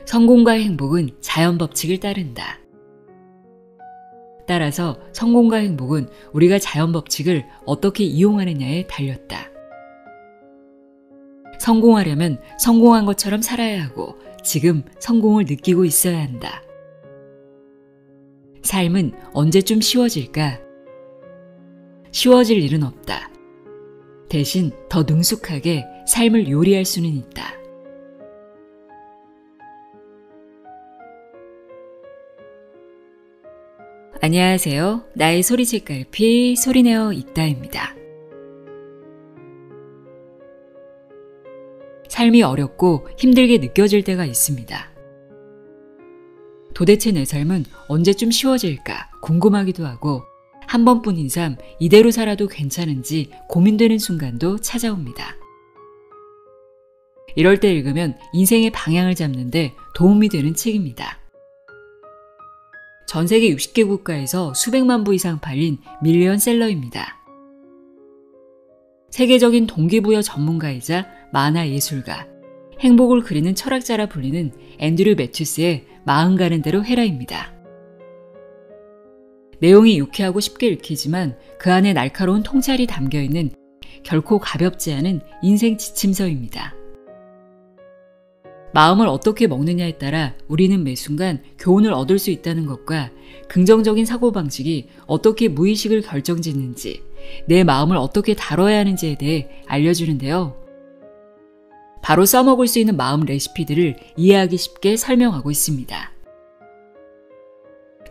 성공과 행복은 자연 법칙을 따른다. 따라서 성공과 행복은 우리가 자연 법칙을 어떻게 이용하느냐에 달렸다. 성공하려면 성공한 것처럼 살아야 하고 지금 성공을 느끼고 있어야 한다. 삶은 언제쯤 쉬워질까? 쉬워질 일은 없다. 대신 더 능숙하게 삶을 요리할 수는 있다. 안녕하세요. 나의 소리책갈피 소리내어 읽다입니다. 삶이 어렵고 힘들게 느껴질 때가 있습니다. 도대체 내 삶은 언제쯤 쉬워질까 궁금하기도 하고 한 번뿐인 삶 이대로 살아도 괜찮은지 고민되는 순간도 찾아옵니다. 이럴 때 읽으면 인생의 방향을 잡는 데 도움이 되는 책입니다. 전 세계 60개 국가에서 수백만 부 이상 팔린 밀리언셀러입니다. 세계적인 동기부여 전문가이자 만화 예술가, 행복을 그리는 철학자라 불리는 앤드류 매튜스의 마음 가는 대로 해라입니다. 내용이 유쾌하고 쉽게 읽히지만 그 안에 날카로운 통찰이 담겨있는 결코 가볍지 않은 인생 지침서입니다. 마음을 어떻게 먹느냐에 따라 우리는 매 순간 교훈을 얻을 수 있다는 것과 긍정적인 사고방식이 어떻게 무의식을 결정짓는지, 내 마음을 어떻게 다뤄야 하는지에 대해 알려주는데요. 바로 써먹을 수 있는 마음 레시피들을 이해하기 쉽게 설명하고 있습니다.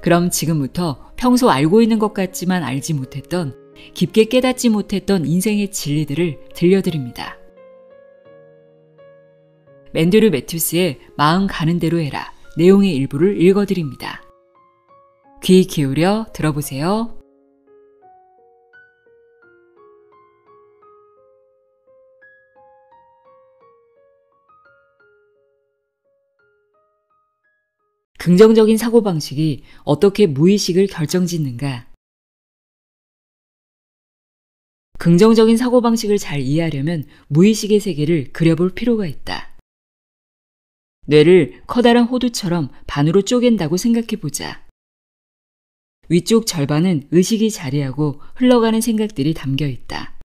그럼 지금부터 평소 알고 있는 것 같지만 알지 못했던, 깊게 깨닫지 못했던 인생의 진리들을 들려드립니다. 앤드류 매튜스의 마음 가는 대로 해라 내용의 일부를 읽어드립니다. 귀 기울여 들어보세요. 긍정적인 사고방식이 어떻게 무의식을 결정짓는가? 긍정적인 사고방식을 잘 이해하려면 무의식의 세계를 그려볼 필요가 있다. 뇌를 커다란 호두처럼 반으로 쪼갠다고 생각해보자. 위쪽 절반은 의식이 자리하고 흘러가는 생각들이 담겨있다.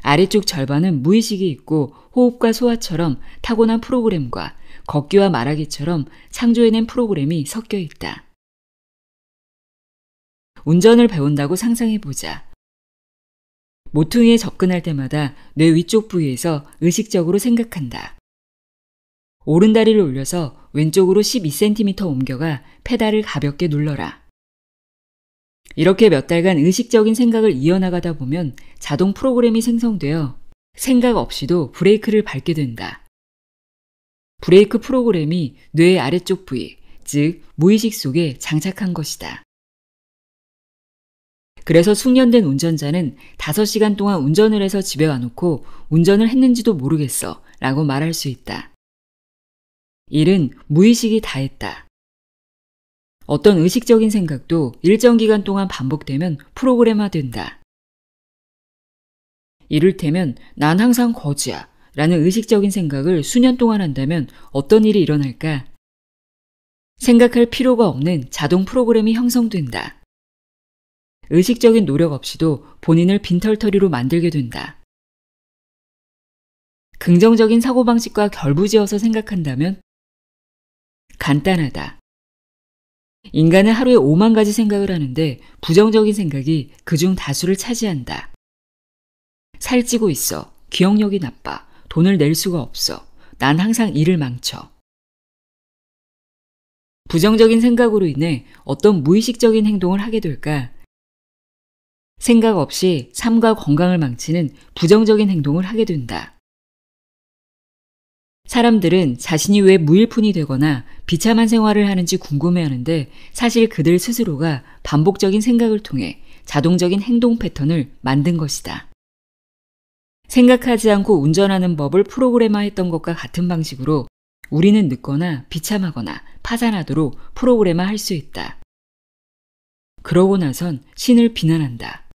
아래쪽 절반은 무의식이 있고 호흡과 소화처럼 타고난 프로그램과 걷기와 말하기처럼 창조해낸 프로그램이 섞여있다. 운전을 배운다고 상상해보자. 모퉁이에 접근할 때마다 뇌 위쪽 부위에서 의식적으로 생각한다. 오른다리를 올려서 왼쪽으로 12cm 옮겨가 페달을 가볍게 눌러라. 이렇게 몇 달간 의식적인 생각을 이어나가다 보면 자동 프로그램이 생성되어 생각 없이도 브레이크를 밟게 된다. 브레이크 프로그램이 뇌의 아래쪽 부위, 즉 무의식 속에 장착한 것이다. 그래서 숙련된 운전자는 5시간 동안 운전을 해서 집에 와놓고 운전을 했는지도 모르겠어 라고 말할 수 있다. 일은 무의식이 다 했다. 어떤 의식적인 생각도 일정 기간 동안 반복되면 프로그램화된다. 이를테면 난 항상 거지야 라는 의식적인 생각을 수년 동안 한다면 어떤 일이 일어날까? 생각할 필요가 없는 자동 프로그램이 형성된다. 의식적인 노력 없이도 본인을 빈털터리로 만들게 된다. 긍정적인 사고방식과 결부지어서 생각한다면 간단하다. 인간은 하루에 5만 가지 생각을 하는데 부정적인 생각이 그중 다수를 차지한다. 살찌고 있어. 기억력이 나빠. 돈을 낼 수가 없어. 난 항상 일을 망쳐. 부정적인 생각으로 인해 어떤 무의식적인 행동을 하게 될까? 생각 없이 삶과 건강을 망치는 부정적인 행동을 하게 된다. 사람들은 자신이 왜 무일푼이 되거나 비참한 생활을 하는지 궁금해하는데 사실 그들 스스로가 반복적인 생각을 통해 자동적인 행동 패턴을 만든 것이다. 생각하지 않고 운전하는 법을 프로그램화했던 것과 같은 방식으로 우리는 늙거나 비참하거나 파산하도록 프로그램화할 수 있다. 그러고 나선 신을 비난한다.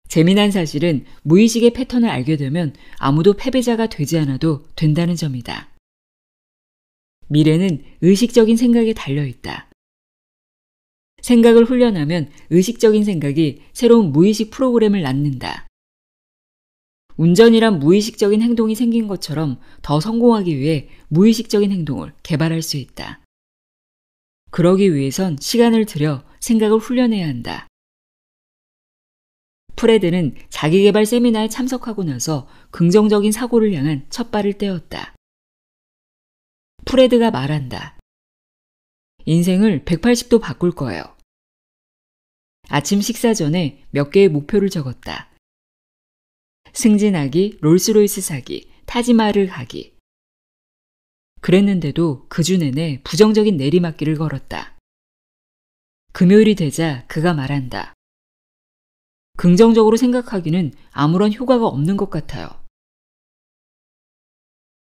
재미난 사실은 무의식의 패턴을 알게 되면 아무도 패배자가 되지 않아도 된다는 점이다. 미래는 의식적인 생각에 달려있다. 생각을 훈련하면 의식적인 생각이 새로운 무의식 프로그램을 낳는다. 운전이란 무의식적인 행동이 생긴 것처럼 더 성공하기 위해 무의식적인 행동을 개발할 수 있다. 그러기 위해선 시간을 들여 생각을 훈련해야 한다. 프레드는 자기계발 세미나에 참석하고 나서 긍정적인 사고를 향한 첫 발을 떼었다. 프레드가 말한다. 인생을 180도 바꿀 거예요. 아침 식사 전에 몇 개의 목표를 적었다. 승진하기, 롤스로이스 사기, 타지마할을 가기. 그랬는데도 그 주 내내 부정적인 내리막길을 걸었다. 금요일이 되자 그가 말한다. 긍정적으로 생각하기는 아무런 효과가 없는 것 같아요.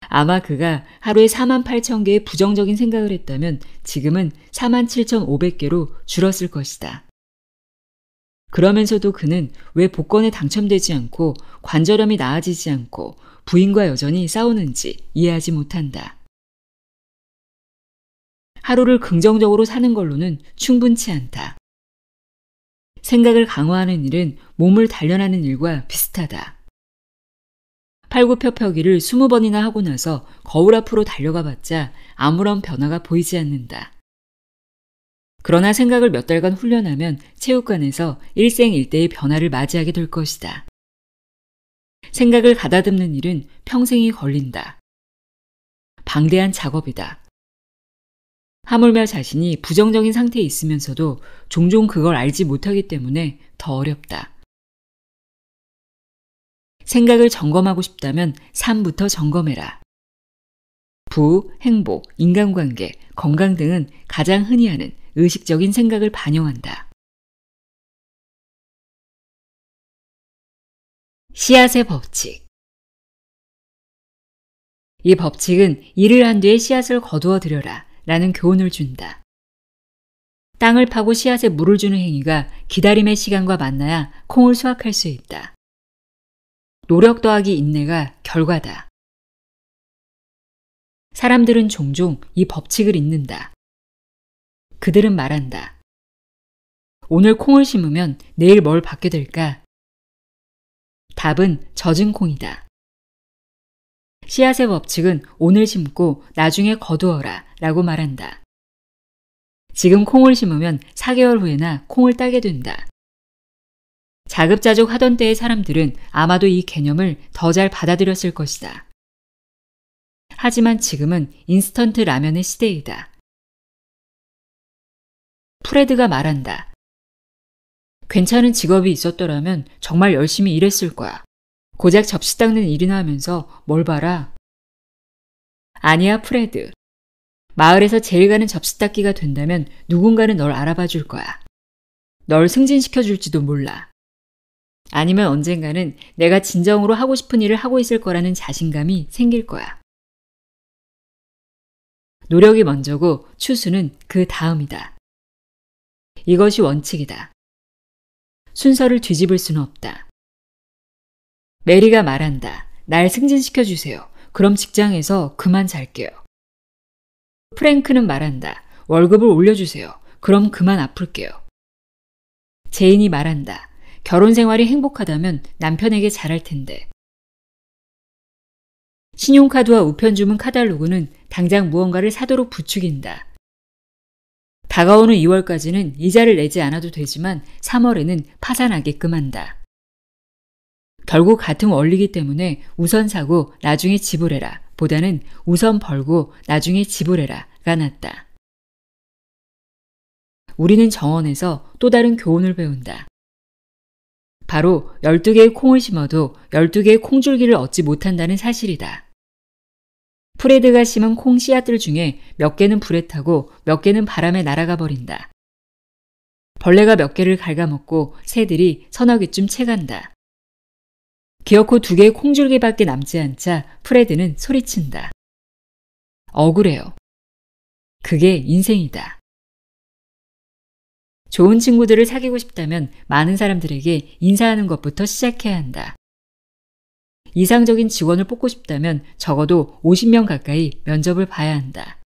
아마 그가 하루에 48,000개의 부정적인 생각을 했다면 지금은 47,500개로 줄었을 것이다. 그러면서도 그는 왜 복권에 당첨되지 않고 관절염이 나아지지 않고 부인과 여전히 싸우는지 이해하지 못한다. 하루를 긍정적으로 사는 걸로는 충분치 않다. 생각을 강화하는 일은 몸을 단련하는 일과 비슷하다. 팔굽혀펴기를 20번이나 하고 나서 거울 앞으로 달려가 봤자 아무런 변화가 보이지 않는다. 그러나 생각을 몇 달간 훈련하면 체육관에서 일생일대의 변화를 맞이하게 될 것이다. 생각을 가다듬는 일은 평생이 걸린다. 방대한 작업이다. 하물며 자신이 부정적인 상태에 있으면서도 종종 그걸 알지 못하기 때문에 더 어렵다. 생각을 점검하고 싶다면 삶부터 점검해라. 부, 행복, 인간관계, 건강 등은 가장 흔히 하는 의식적인 생각을 반영한다. 씨앗의 법칙. 이 법칙은 일을 한 뒤에 씨앗을 거두어 들여라 라는 교훈을 준다. 땅을 파고 씨앗에 물을 주는 행위가 기다림의 시간과 만나야 콩을 수확할 수 있다. 노력 더하기 인내가 결과다. 사람들은 종종 이 법칙을 잊는다. 그들은 말한다. 오늘 콩을 심으면 내일 뭘 받게 될까? 답은 젖은 콩이다. 씨앗의 법칙은 오늘 심고 나중에 거두어라 라고 말한다. 지금 콩을 심으면 4개월 후에나 콩을 따게 된다. 자급자족 하던 때의 사람들은 아마도 이 개념을 더 잘 받아들였을 것이다. 하지만 지금은 인스턴트 라면의 시대이다. 프레드가 말한다. 괜찮은 직업이 있었더라면 정말 열심히 일했을 거야. 고작 접시 닦는 일이나 하면서 뭘 봐라. 아니야, 프레드. 마을에서 제일 가는 접시 닦기가 된다면 누군가는 널 알아봐 줄 거야. 널 승진시켜 줄지도 몰라. 아니면 언젠가는 내가 진정으로 하고 싶은 일을 하고 있을 거라는 자신감이 생길 거야. 노력이 먼저고 추수는 그 다음이다. 이것이 원칙이다. 순서를 뒤집을 수는 없다. 메리가 말한다. 날 승진시켜 주세요. 그럼 직장에서 그만 잘게요. 프랭크는 말한다. 월급을 올려주세요. 그럼 그만 아플게요. 제인이 말한다. 결혼 생활이 행복하다면 남편에게 잘할 텐데. 신용카드와 우편 주문 카탈로그는 당장 무언가를 사도록 부추긴다. 다가오는 2월까지는 이자를 내지 않아도 되지만 3월에는 파산하게끔 한다. 결국 같은 원리이기 때문에 우선 사고 나중에 지불해라 보다는 우선 벌고 나중에 지불해라가 낫다. 우리는 정원에서 또 다른 교훈을 배운다. 바로 12개의 콩을 심어도 12개의 콩줄기를 얻지 못한다는 사실이다. 프레드가 심은 콩 씨앗들 중에 몇 개는 불에 타고 몇 개는 바람에 날아가 버린다. 벌레가 몇 개를 갉아먹고 새들이 서너 개쯤 채간다. 기어코 2개의 콩줄기밖에 남지 않자 프레드는 소리친다. 억울해요. 그게 인생이다. 좋은 친구들을 사귀고 싶다면 많은 사람들에게 인사하는 것부터 시작해야 한다. 이상적인 직원을 뽑고 싶다면 적어도 50명 가까이 면접을 봐야 한다.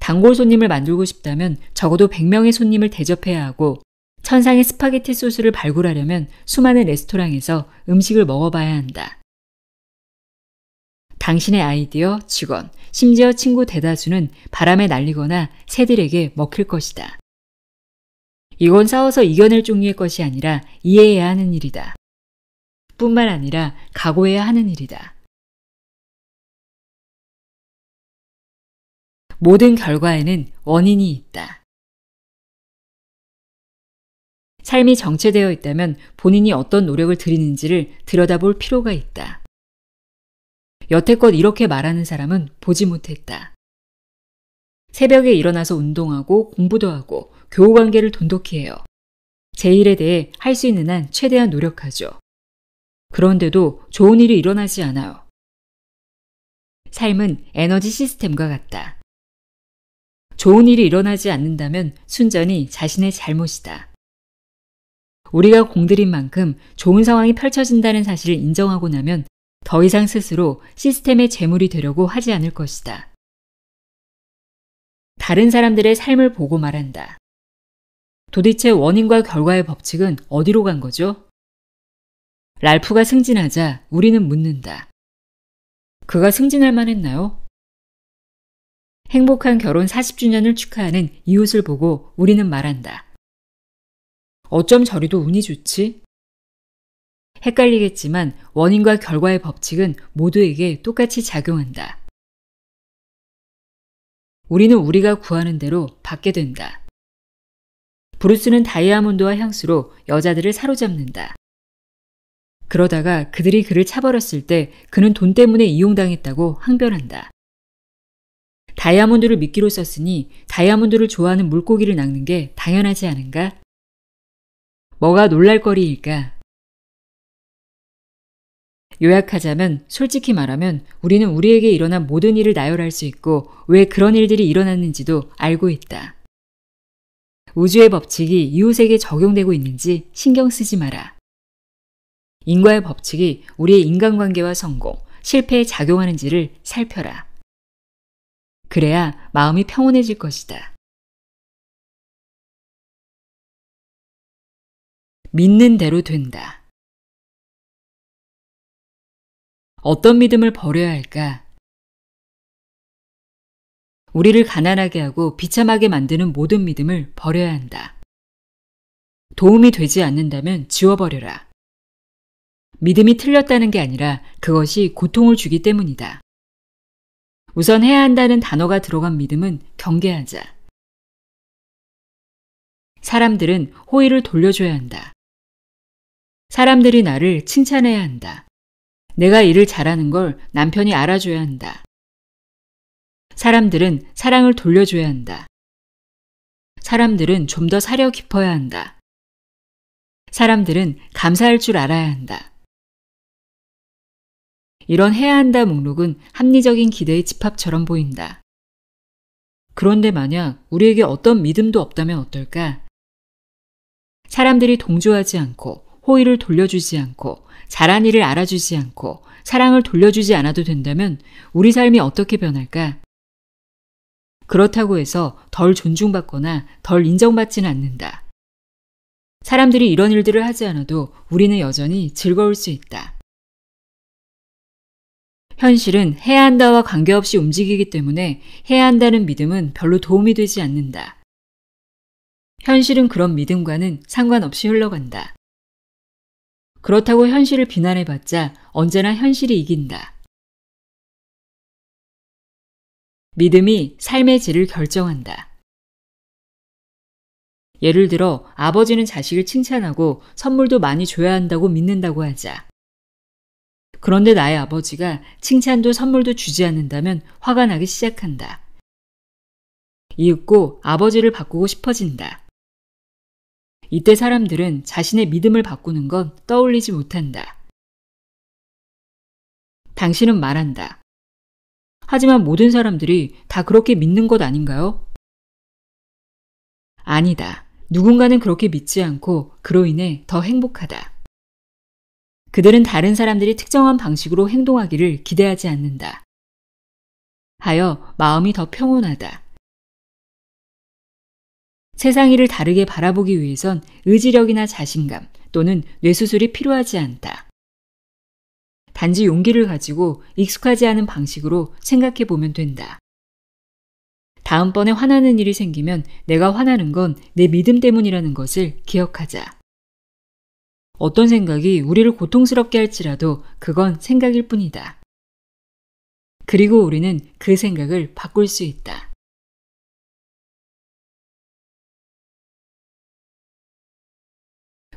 단골 손님을 만들고 싶다면 적어도 100명의 손님을 대접해야 하고 천상의 스파게티 소스를 발굴하려면 수많은 레스토랑에서 음식을 먹어봐야 한다. 당신의 아이디어, 직원, 심지어 친구 대다수는 바람에 날리거나 새들에게 먹힐 것이다. 이건 싸워서 이겨낼 종류의 것이 아니라 이해해야 하는 일이다. 뿐만 아니라 각오해야 하는 일이다. 모든 결과에는 원인이 있다. 삶이 정체되어 있다면 본인이 어떤 노력을 들이는지를 들여다볼 필요가 있다. 여태껏 이렇게 말하는 사람은 보지 못했다. 새벽에 일어나서 운동하고 공부도 하고 교우관계를 돈독히 해요. 제 일에 대해 할 수 있는 한 최대한 노력하죠. 그런데도 좋은 일이 일어나지 않아요. 삶은 에너지 시스템과 같다. 좋은 일이 일어나지 않는다면 순전히 자신의 잘못이다. 우리가 공들인 만큼 좋은 상황이 펼쳐진다는 사실을 인정하고 나면 더 이상 스스로 시스템의 재물이 되려고 하지 않을 것이다. 다른 사람들의 삶을 보고 말한다. 도대체 원인과 결과의 법칙은 어디로 간 거죠? 랄프가 승진하자 우리는 묻는다. 그가 승진할 만했나요? 행복한 결혼 40주년을 축하하는 이웃을 보고 우리는 말한다. 어쩜 저리도 운이 좋지? 헷갈리겠지만 원인과 결과의 법칙은 모두에게 똑같이 작용한다. 우리는 우리가 구하는 대로 받게 된다. 브루스는 다이아몬드와 향수로 여자들을 사로잡는다. 그러다가 그들이 그를 차버렸을 때 그는 돈 때문에 이용당했다고 항변한다. 다이아몬드를 미끼로 썼으니 다이아몬드를 좋아하는 물고기를 낚는 게 당연하지 않은가? 뭐가 놀랄거리일까? 요약하자면, 솔직히 말하면 우리는 우리에게 일어난 모든 일을 나열할 수 있고 왜 그런 일들이 일어났는지도 알고 있다. 우주의 법칙이 이웃에게 적용되고 있는지 신경 쓰지 마라. 인과의 법칙이 우리의 인간관계와 성공, 실패에 작용하는지를 살펴라. 그래야 마음이 평온해질 것이다. 믿는 대로 된다. 어떤 믿음을 버려야 할까? 우리를 가난하게 하고 비참하게 만드는 모든 믿음을 버려야 한다. 도움이 되지 않는다면 지워버려라. 믿음이 틀렸다는 게 아니라 그것이 고통을 주기 때문이다. 우선 해야 한다는 단어가 들어간 믿음은 경계하자. 사람들은 호의를 돌려줘야 한다. 사람들이 나를 칭찬해야 한다. 내가 일을 잘하는 걸 남편이 알아줘야 한다. 사람들은 사랑을 돌려줘야 한다. 사람들은 좀 더 사려 깊어야 한다. 사람들은 감사할 줄 알아야 한다. 이런 해야 한다 목록은 합리적인 기대의 집합처럼 보인다. 그런데 만약 우리에게 어떤 믿음도 없다면 어떨까? 사람들이 동조하지 않고 호의를 돌려주지 않고 잘한 일을 알아주지 않고 사랑을 돌려주지 않아도 된다면 우리 삶이 어떻게 변할까? 그렇다고 해서 덜 존중받거나 덜 인정받지는 않는다. 사람들이 이런 일들을 하지 않아도 우리는 여전히 즐거울 수 있다. 현실은 해야 한다와 관계없이 움직이기 때문에 해야 한다는 믿음은 별로 도움이 되지 않는다. 현실은 그런 믿음과는 상관없이 흘러간다. 그렇다고 현실을 비난해봤자 언제나 현실이 이긴다. 믿음이 삶의 질을 결정한다. 예를 들어 아버지는 자식을 칭찬하고 선물도 많이 줘야 한다고 믿는다고 하자. 그런데 나의 아버지가 칭찬도 선물도 주지 않는다면 화가 나기 시작한다. 이윽고 아버지를 바꾸고 싶어진다. 이때 사람들은 자신의 믿음을 바꾸는 건 떠올리지 못한다. 당신은 말한다. 하지만 모든 사람들이 다 그렇게 믿는 것 아닌가요? 아니다. 누군가는 그렇게 믿지 않고 그로 인해 더 행복하다. 그들은 다른 사람들이 특정한 방식으로 행동하기를 기대하지 않는다. 하여 마음이 더 평온하다. 세상 일을 다르게 바라보기 위해선 의지력이나 자신감 또는 뇌수술이 필요하지 않다. 단지 용기를 가지고 익숙하지 않은 방식으로 생각해 보면 된다. 다음번에 화나는 일이 생기면 내가 화나는 건 내 믿음 때문이라는 것을 기억하자. 어떤 생각이 우리를 고통스럽게 할지라도 그건 생각일 뿐이다. 그리고 우리는 그 생각을 바꿀 수 있다.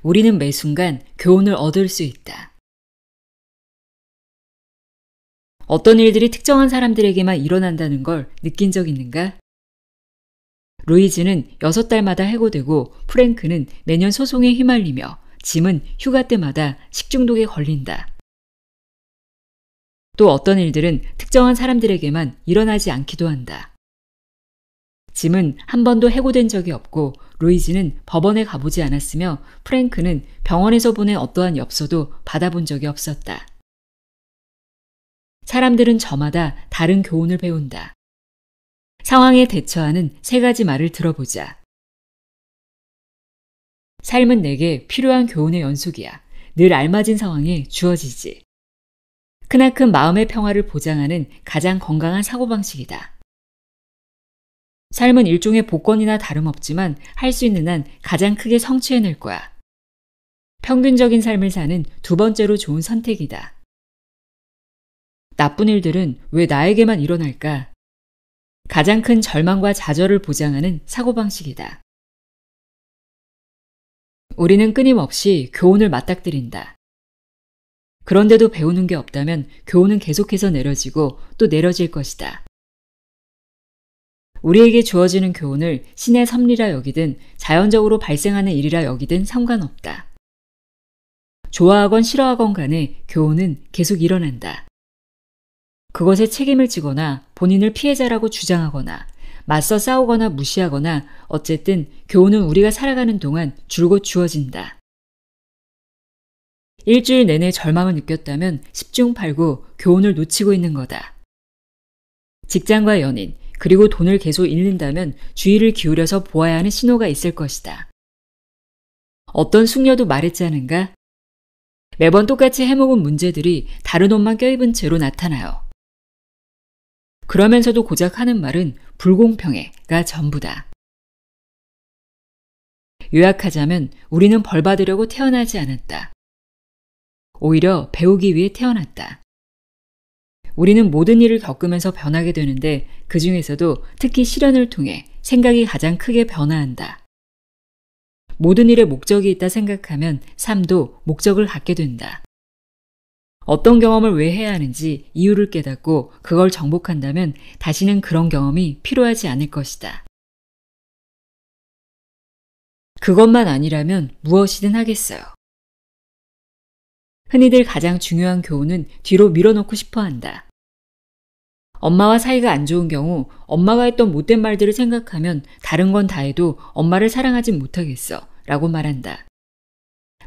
우리는 매 순간 교훈을 얻을 수 있다. 어떤 일들이 특정한 사람들에게만 일어난다는 걸 느낀 적 있는가? 루이즈는 6달마다 해고되고 프랭크는 매년 소송에 휘말리며 짐은 휴가 때마다 식중독에 걸린다. 또 어떤 일들은 특정한 사람들에게만 일어나지 않기도 한다. 짐은 한 번도 해고된 적이 없고 루이즈는 법원에 가보지 않았으며 프랭크는 병원에서 보낸 어떠한 엽서도 받아본 적이 없었다. 사람들은 저마다 다른 교훈을 배운다. 상황에 대처하는 3가지 말을 들어보자. 삶은 내게 필요한 교훈의 연속이야. 늘 알맞은 상황에 주어지지. 크나큰 마음의 평화를 보장하는 가장 건강한 사고방식이다. 삶은 일종의 복권이나 다름없지만 할 수 있는 한 가장 크게 성취해낼 거야. 평균적인 삶을 사는 2번째로 좋은 선택이다. 나쁜 일들은 왜 나에게만 일어날까? 가장 큰 절망과 좌절을 보장하는 사고방식이다. 우리는 끊임없이 교훈을 맞닥뜨린다. 그런데도 배우는 게 없다면 교훈은 계속해서 내려지고 또 내려질 것이다. 우리에게 주어지는 교훈을 신의 섭리라 여기든 자연적으로 발생하는 일이라 여기든 상관없다. 좋아하건 싫어하건 간에 교훈은 계속 일어난다. 그것에 책임을 지거나 본인을 피해자라고 주장하거나 맞서 싸우거나 무시하거나 어쨌든 교훈은 우리가 살아가는 동안 줄곧 주어진다. 일주일 내내 절망을 느꼈다면 10중 8구 교훈을 놓치고 있는 거다. 직장과 연인, 그리고 돈을 계속 잃는다면 주의를 기울여서 보아야 하는 신호가 있을 것이다. 어떤 숙녀도 말했지 않은가? 매번 똑같이 해먹은 문제들이 다른 옷만 껴입은 채로 나타나요. 그러면서도 고작 하는 말은 불공평해가 전부다. 요약하자면 우리는 벌 받으려고 태어나지 않았다. 오히려 배우기 위해 태어났다. 우리는 모든 일을 겪으면서 변하게 되는데 그 중에서도 특히 시련을 통해 생각이 가장 크게 변화한다. 모든 일에 목적이 있다 생각하면 삶도 목적을 갖게 된다. 어떤 경험을 왜 해야 하는지 이유를 깨닫고 그걸 정복한다면 다시는 그런 경험이 필요하지 않을 것이다. 그것만 아니라면 무엇이든 하겠어요. 흔히들 가장 중요한 교훈은 뒤로 밀어놓고 싶어 한다. 엄마와 사이가 안 좋은 경우 엄마가 했던 못된 말들을 생각하면 다른 건 다 해도 엄마를 사랑하진 못하겠어 라고 말한다.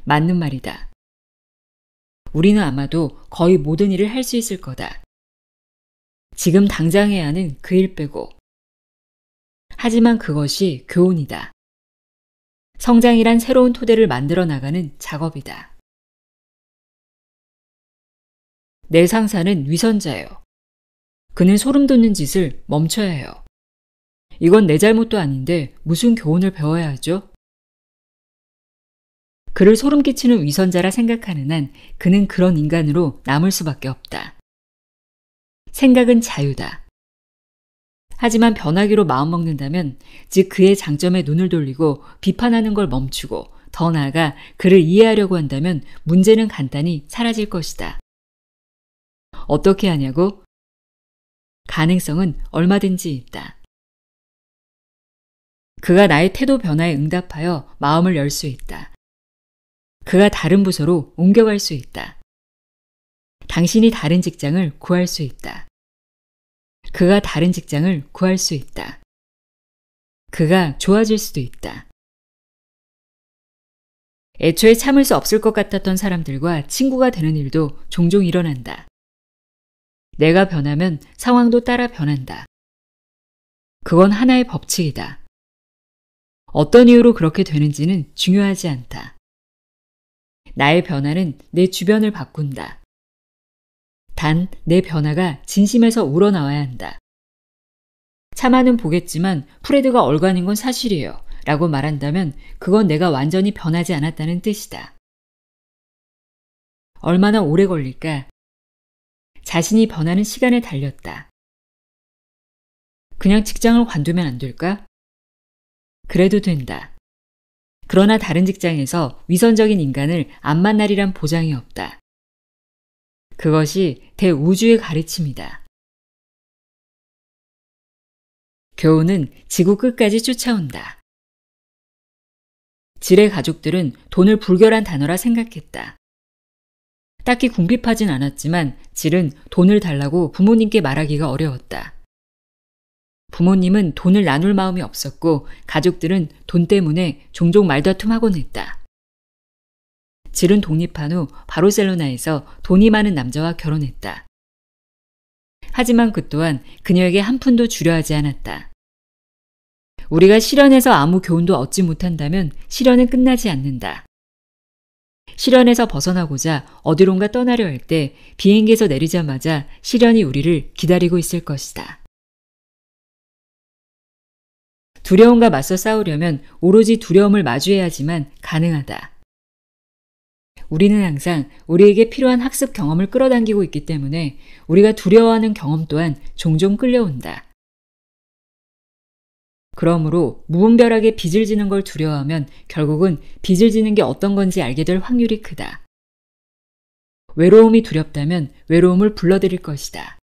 맞는 말이다. 우리는 아마도 거의 모든 일을 할 수 있을 거다. 지금 당장 해야 하는 그 일 빼고. 하지만 그것이 교훈이다. 성장이란 새로운 토대를 만들어 나가는 작업이다. 내 상사는 위선자예요. 그는 소름 돋는 짓을 멈춰야 해요. 이건 내 잘못도 아닌데 무슨 교훈을 배워야 하죠? 그를 소름 끼치는 위선자라 생각하는 한 그는 그런 인간으로 남을 수밖에 없다. 생각은 자유다. 하지만 변하기로 마음먹는다면, 즉 그의 장점에 눈을 돌리고 비판하는 걸 멈추고 더 나아가 그를 이해하려고 한다면 문제는 간단히 사라질 것이다. 어떻게 하냐고? 가능성은 얼마든지 있다. 그가 나의 태도 변화에 응답하여 마음을 열 수 있다. 그가 다른 부서로 옮겨갈 수 있다. 당신이 다른 직장을 구할 수 있다. 그가 다른 직장을 구할 수 있다. 그가 좋아질 수도 있다. 애초에 참을 수 없을 것 같았던 사람들과 친구가 되는 일도 종종 일어난다. 내가 변하면 상황도 따라 변한다. 그건 하나의 법칙이다. 어떤 이유로 그렇게 되는지는 중요하지 않다. 나의 변화는 내 주변을 바꾼다. 단, 내 변화가 진심에서 우러나와야 한다. 차마는 보겠지만 프레드가 얼간인 건 사실이에요. 라고 말한다면 그건 내가 완전히 변하지 않았다는 뜻이다. 얼마나 오래 걸릴까? 자신이 변하는 시간에 달렸다. 그냥 직장을 관두면 안 될까? 그래도 된다. 그러나 다른 직장에서 위선적인 인간을 안 만나리란 보장이 없다. 그것이 대우주의 가르침이다. 교훈은 지구 끝까지 쫓아온다. 질의 가족들은 돈을 불결한 단어라 생각했다. 딱히 궁핍하진 않았지만 질은 돈을 달라고 부모님께 말하기가 어려웠다. 부모님은 돈을 나눌 마음이 없었고 가족들은 돈 때문에 종종 말다툼하곤 했다. 질은 독립한 후 바르셀로나에서 돈이 많은 남자와 결혼했다. 하지만 그 또한 그녀에게 한 푼도 주려 하지 않았다. 우리가 실현에서 아무 교훈도 얻지 못한다면 실현은 끝나지 않는다. 실현에서 벗어나고자 어디론가 떠나려 할 때 비행기에서 내리자마자 실현이 우리를 기다리고 있을 것이다. 두려움과 맞서 싸우려면 오로지 두려움을 마주해야지만 가능하다. 우리는 항상 우리에게 필요한 학습 경험을 끌어당기고 있기 때문에 우리가 두려워하는 경험 또한 종종 끌려온다. 그러므로 무분별하게 빚을 지는 걸 두려워하면 결국은 빚을 지는 게 어떤 건지 알게 될 확률이 크다. 외로움이 두렵다면 외로움을 불러들일 것이다.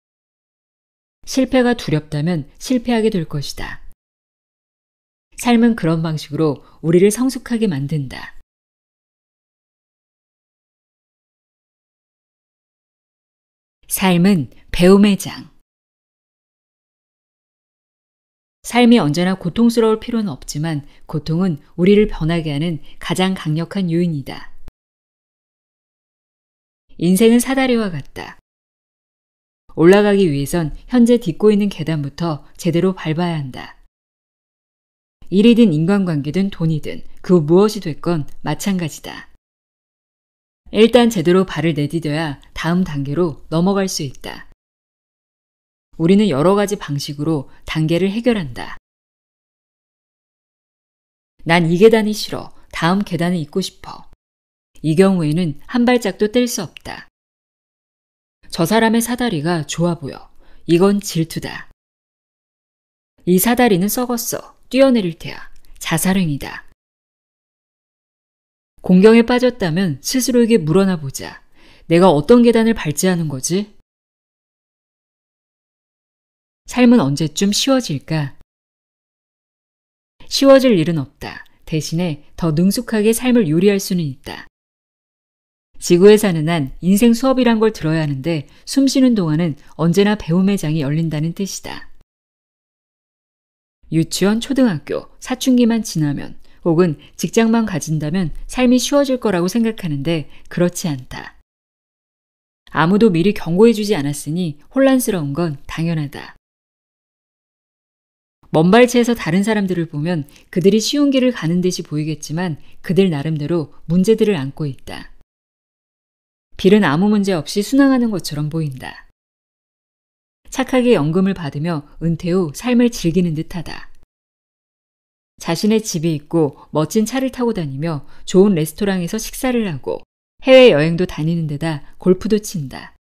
실패가 두렵다면 실패하게 될 것이다. 삶은 그런 방식으로 우리를 성숙하게 만든다. 삶은 배움의 장. 삶이 언제나 고통스러울 필요는 없지만 고통은 우리를 변하게 하는 가장 강력한 요인이다. 인생은 사다리와 같다. 올라가기 위해선 현재 딛고 있는 계단부터 제대로 밟아야 한다. 일이든 인간관계든 돈이든 그 무엇이 됐건 마찬가지다. 일단 제대로 발을 내디뎌야 다음 단계로 넘어갈 수 있다. 우리는 여러 가지 방식으로 단계를 해결한다. 난 이 계단이 싫어. 다음 계단을 잇고 싶어. 이 경우에는 한 발짝도 뗄 수 없다. 저 사람의 사다리가 좋아 보여. 이건 질투다. 이 사다리는 썩었어. 뛰어내릴 테야. 자살행위다. 공경에 빠졌다면 스스로에게 물어나 보자. 내가 어떤 계단을 밟지 않은 거지? 삶은 언제쯤 쉬워질까? 쉬워질 일은 없다. 대신에 더 능숙하게 삶을 요리할 수는 있다. 지구에 사는 한 인생 수업이란 걸 들어야 하는데 숨 쉬는 동안은 언제나 배움의 장이 열린다는 뜻이다. 유치원, 초등학교, 사춘기만 지나면 혹은 직장만 가진다면 삶이 쉬워질 거라고 생각하는데 그렇지 않다. 아무도 미리 경고해주지 않았으니 혼란스러운 건 당연하다. 먼발치에서 다른 사람들을 보면 그들이 쉬운 길을 가는 듯이 보이겠지만 그들 나름대로 문제들을 안고 있다. 빌은 아무 문제 없이 순항하는 것처럼 보인다. 착하게 연금을 받으며 은퇴 후 삶을 즐기는 듯하다. 자신의 집이 있고 멋진 차를 타고 다니며 좋은 레스토랑에서 식사를 하고 해외여행도 다니는 데다 골프도 친다.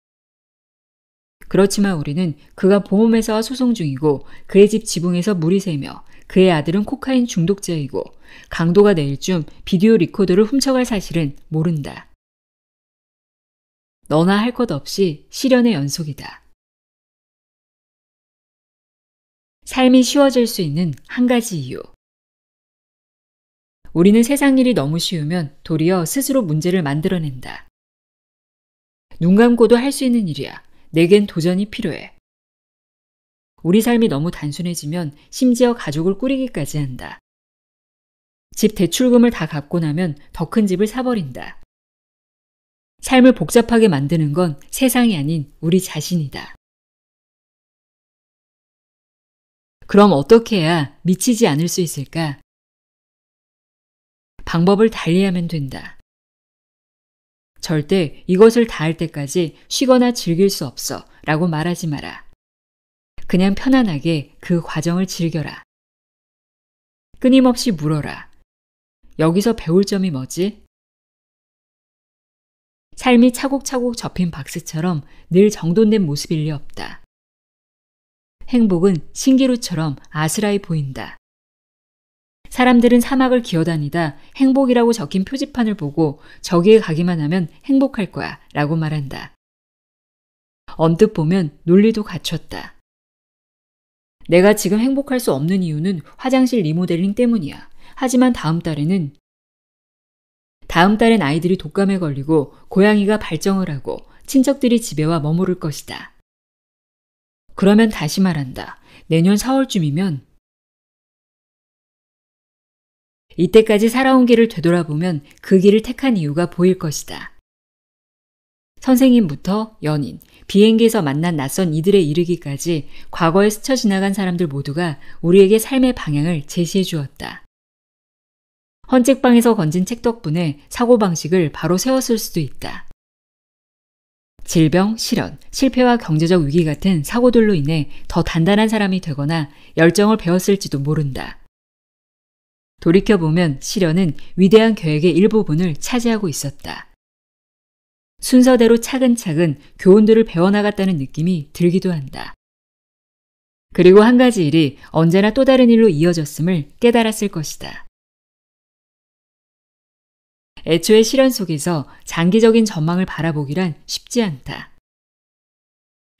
그렇지만 우리는 그가 보험회사와 소송 중이고 그의 집 지붕에서 물이 새며 그의 아들은 코카인 중독자이고 강도가 내일 쯤 비디오 리코더를 훔쳐갈 사실은 모른다. 너나 할 것 없이 시련의 연속이다. 삶이 쉬워질 수 있는 한 가지 이유. 우리는 세상 일이 너무 쉬우면 도리어 스스로 문제를 만들어낸다. 눈 감고도 할 수 있는 일이야. 내겐 도전이 필요해. 우리 삶이 너무 단순해지면 심지어 가족을 꾸리기까지 한다. 집 대출금을 다 갚고 나면 더 큰 집을 사버린다. 삶을 복잡하게 만드는 건 세상이 아닌 우리 자신이다. 그럼 어떻게 해야 미치지 않을 수 있을까? 방법을 달리하면 된다. 절대 이것을 다 할 때까지 쉬거나 즐길 수 없어 라고 말하지 마라. 그냥 편안하게 그 과정을 즐겨라. 끊임없이 물어라. 여기서 배울 점이 뭐지? 삶이 차곡차곡 접힌 박스처럼 늘 정돈된 모습일 리 없다. 행복은 신기루처럼 아스라이 보인다. 사람들은 사막을 기어다니다 행복이라고 적힌 표지판을 보고 저기에 가기만 하면 행복할 거야 라고 말한다. 언뜻 보면 논리도 갖췄다. 내가 지금 행복할 수 없는 이유는 화장실 리모델링 때문이야. 하지만 다음 달엔 아이들이 독감에 걸리고 고양이가 발정을 하고 친척들이 집에 와 머무를 것이다. 그러면 다시 말한다. 내년 4월쯤이면 이때까지 살아온 길을 되돌아보면 그 길을 택한 이유가 보일 것이다. 선생님부터 연인, 비행기에서 만난 낯선 이들에 이르기까지 과거에 스쳐 지나간 사람들 모두가 우리에게 삶의 방향을 제시해 주었다. 헌책방에서 건진 책 덕분에 사고방식을 바로 세웠을 수도 있다. 질병, 실현, 실패와 경제적 위기 같은 사고들로 인해 더 단단한 사람이 되거나 열정을 배웠을지도 모른다. 돌이켜보면 실현은 위대한 계획의 일부분을 차지하고 있었다. 순서대로 차근차근 교훈들을 배워나갔다는 느낌이 들기도 한다. 그리고 한 가지 일이 언제나 또 다른 일로 이어졌음을 깨달았을 것이다. 애초에 실현 속에서 장기적인 전망을 바라보기란 쉽지 않다.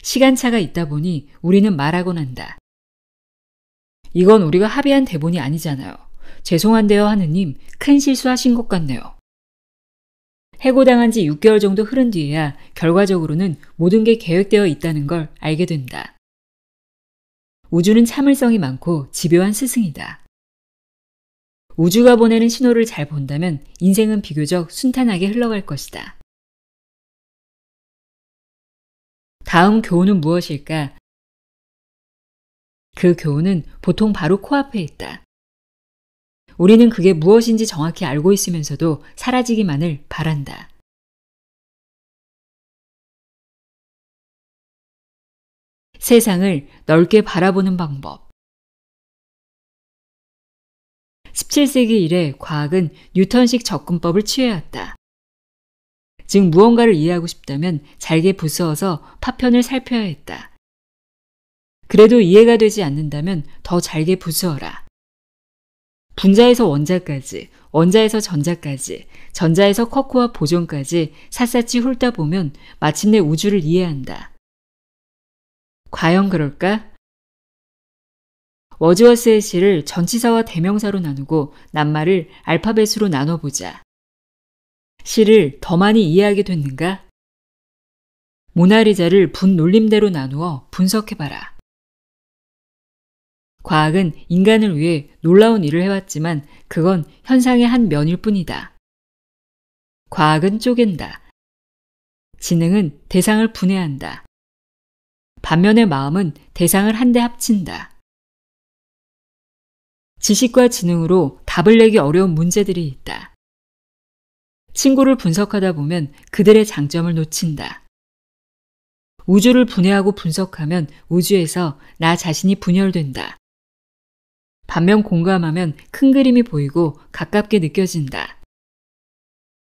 시간차가 있다 보니 우리는 말하곤 한다. 이건 우리가 합의한 대본이 아니잖아요. 죄송한데요, 하느님. 큰 실수하신 것 같네요. 해고당한 지 6개월 정도 흐른 뒤에야 결과적으로는 모든 게 계획되어 있다는 걸 알게 된다. 우주는 참을성이 많고 집요한 스승이다. 우주가 보내는 신호를 잘 본다면 인생은 비교적 순탄하게 흘러갈 것이다. 다음 교훈은 무엇일까? 그 교훈은 보통 바로 코앞에 있다. 우리는 그게 무엇인지 정확히 알고 있으면서도 사라지기만을 바란다. 세상을 넓게 바라보는 방법. 17세기 이래 과학은 뉴턴식 접근법을 취해왔다. 즉 무언가를 이해하고 싶다면 잘게 부수어서 파편을 살펴야 했다. 그래도 이해가 되지 않는다면 더 잘게 부수어라. 분자에서 원자까지, 원자에서 전자까지, 전자에서 쿼크와 보존까지 샅샅이 훑다 보면 마침내 우주를 이해한다. 과연 그럴까? 워즈워스의 시를 전치사와 대명사로 나누고 낱말을 알파벳으로 나눠보자. 시를 더 많이 이해하게 됐는가? 모나리자를 분놀림대로 나누어 분석해봐라. 과학은 인간을 위해 놀라운 일을 해왔지만 그건 현상의 한 면일 뿐이다. 과학은 쪼갠다. 지능은 대상을 분해한다. 반면에 마음은 대상을 한데 합친다. 지식과 지능으로 답을 내기 어려운 문제들이 있다. 친구를 분석하다 보면 그들의 장점을 놓친다. 우주를 분해하고 분석하면 우주에서 나 자신이 분열된다. 반면 공감하면 큰 그림이 보이고 가깝게 느껴진다.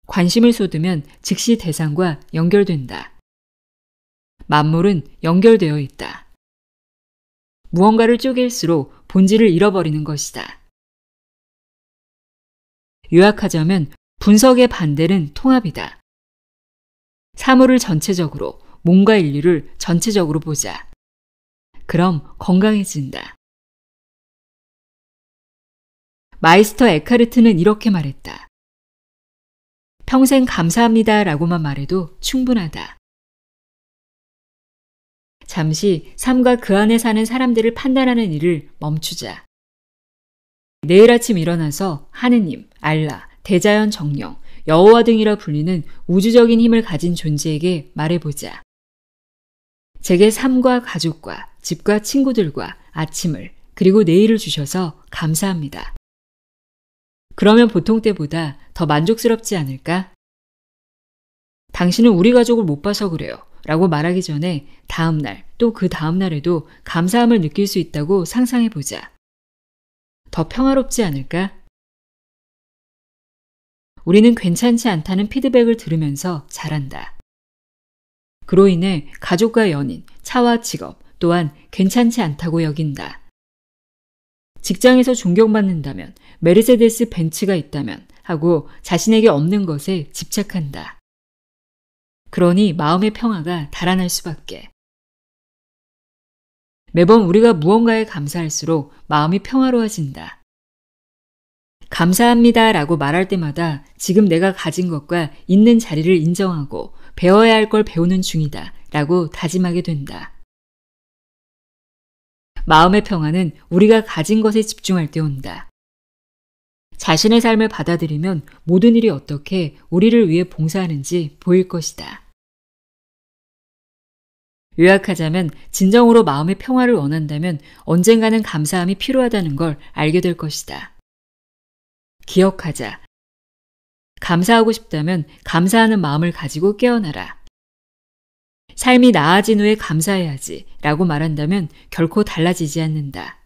관심을 쏟으면 즉시 대상과 연결된다. 만물은 연결되어 있다. 무언가를 쪼갤수록 본질을 잃어버리는 것이다. 요약하자면 분석의 반대는 통합이다. 사물을 전체적으로, 몸과 인류를 전체적으로 보자. 그럼 건강해진다. 마이스터 에카르트는 이렇게 말했다. 평생 감사합니다 라고만 말해도 충분하다. 잠시 삶과 그 안에 사는 사람들을 판단하는 일을 멈추자. 내일 아침 일어나서 하느님, 알라, 대자연 정령, 여호와 등이라 불리는 우주적인 힘을 가진 존재에게 말해보자. 제게 삶과 가족과 집과 친구들과 아침을 그리고 내일을 주셔서 감사합니다. 그러면 보통 때보다 더 만족스럽지 않을까? 당신은 우리 가족을 못 봐서 그래요. 라고 말하기 전에 다음날 또 그 다음날에도 감사함을 느낄 수 있다고 상상해 보자. 더 평화롭지 않을까? 우리는 괜찮지 않다는 피드백을 들으면서 자란다. 그로 인해 가족과 연인, 차와 직업 또한 괜찮지 않다고 여긴다. 직장에서 존경받는다면, 메르세데스 벤츠가 있다면 하고 자신에게 없는 것에 집착한다. 그러니 마음의 평화가 달아날 수밖에. 매번 우리가 무언가에 감사할수록 마음이 평화로워진다. 감사합니다 라고 말할 때마다 지금 내가 가진 것과 있는 자리를 인정하고 배워야 할 걸 배우는 중이다 라고 다짐하게 된다. 마음의 평화는 우리가 가진 것에 집중할 때 온다. 자신의 삶을 받아들이면 모든 일이 어떻게 우리를 위해 봉사하는지 보일 것이다. 요약하자면 진정으로 마음의 평화를 원한다면 언젠가는 감사함이 필요하다는 걸 알게 될 것이다. 기억하자. 감사하고 싶다면 감사하는 마음을 가지고 깨어나라. 삶이 나아진 후에 감사해야지 라고 말한다면 결코 달라지지 않는다.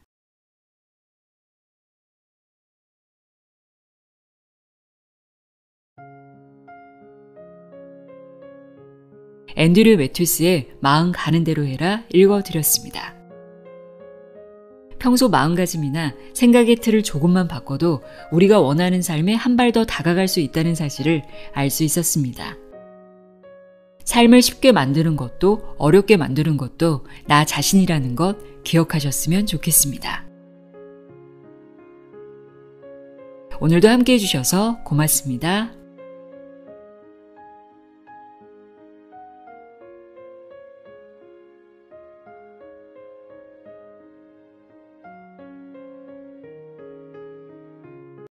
앤드류 매튜스의 마음 가는 대로 해라 읽어드렸습니다. 평소 마음가짐이나 생각의 틀을 조금만 바꿔도 우리가 원하는 삶에 한 발 더 다가갈 수 있다는 사실을 알 수 있었습니다. 삶을 쉽게 만드는 것도 어렵게 만드는 것도 나 자신이라는 것 기억하셨으면 좋겠습니다. 오늘도 함께 해주셔서 고맙습니다.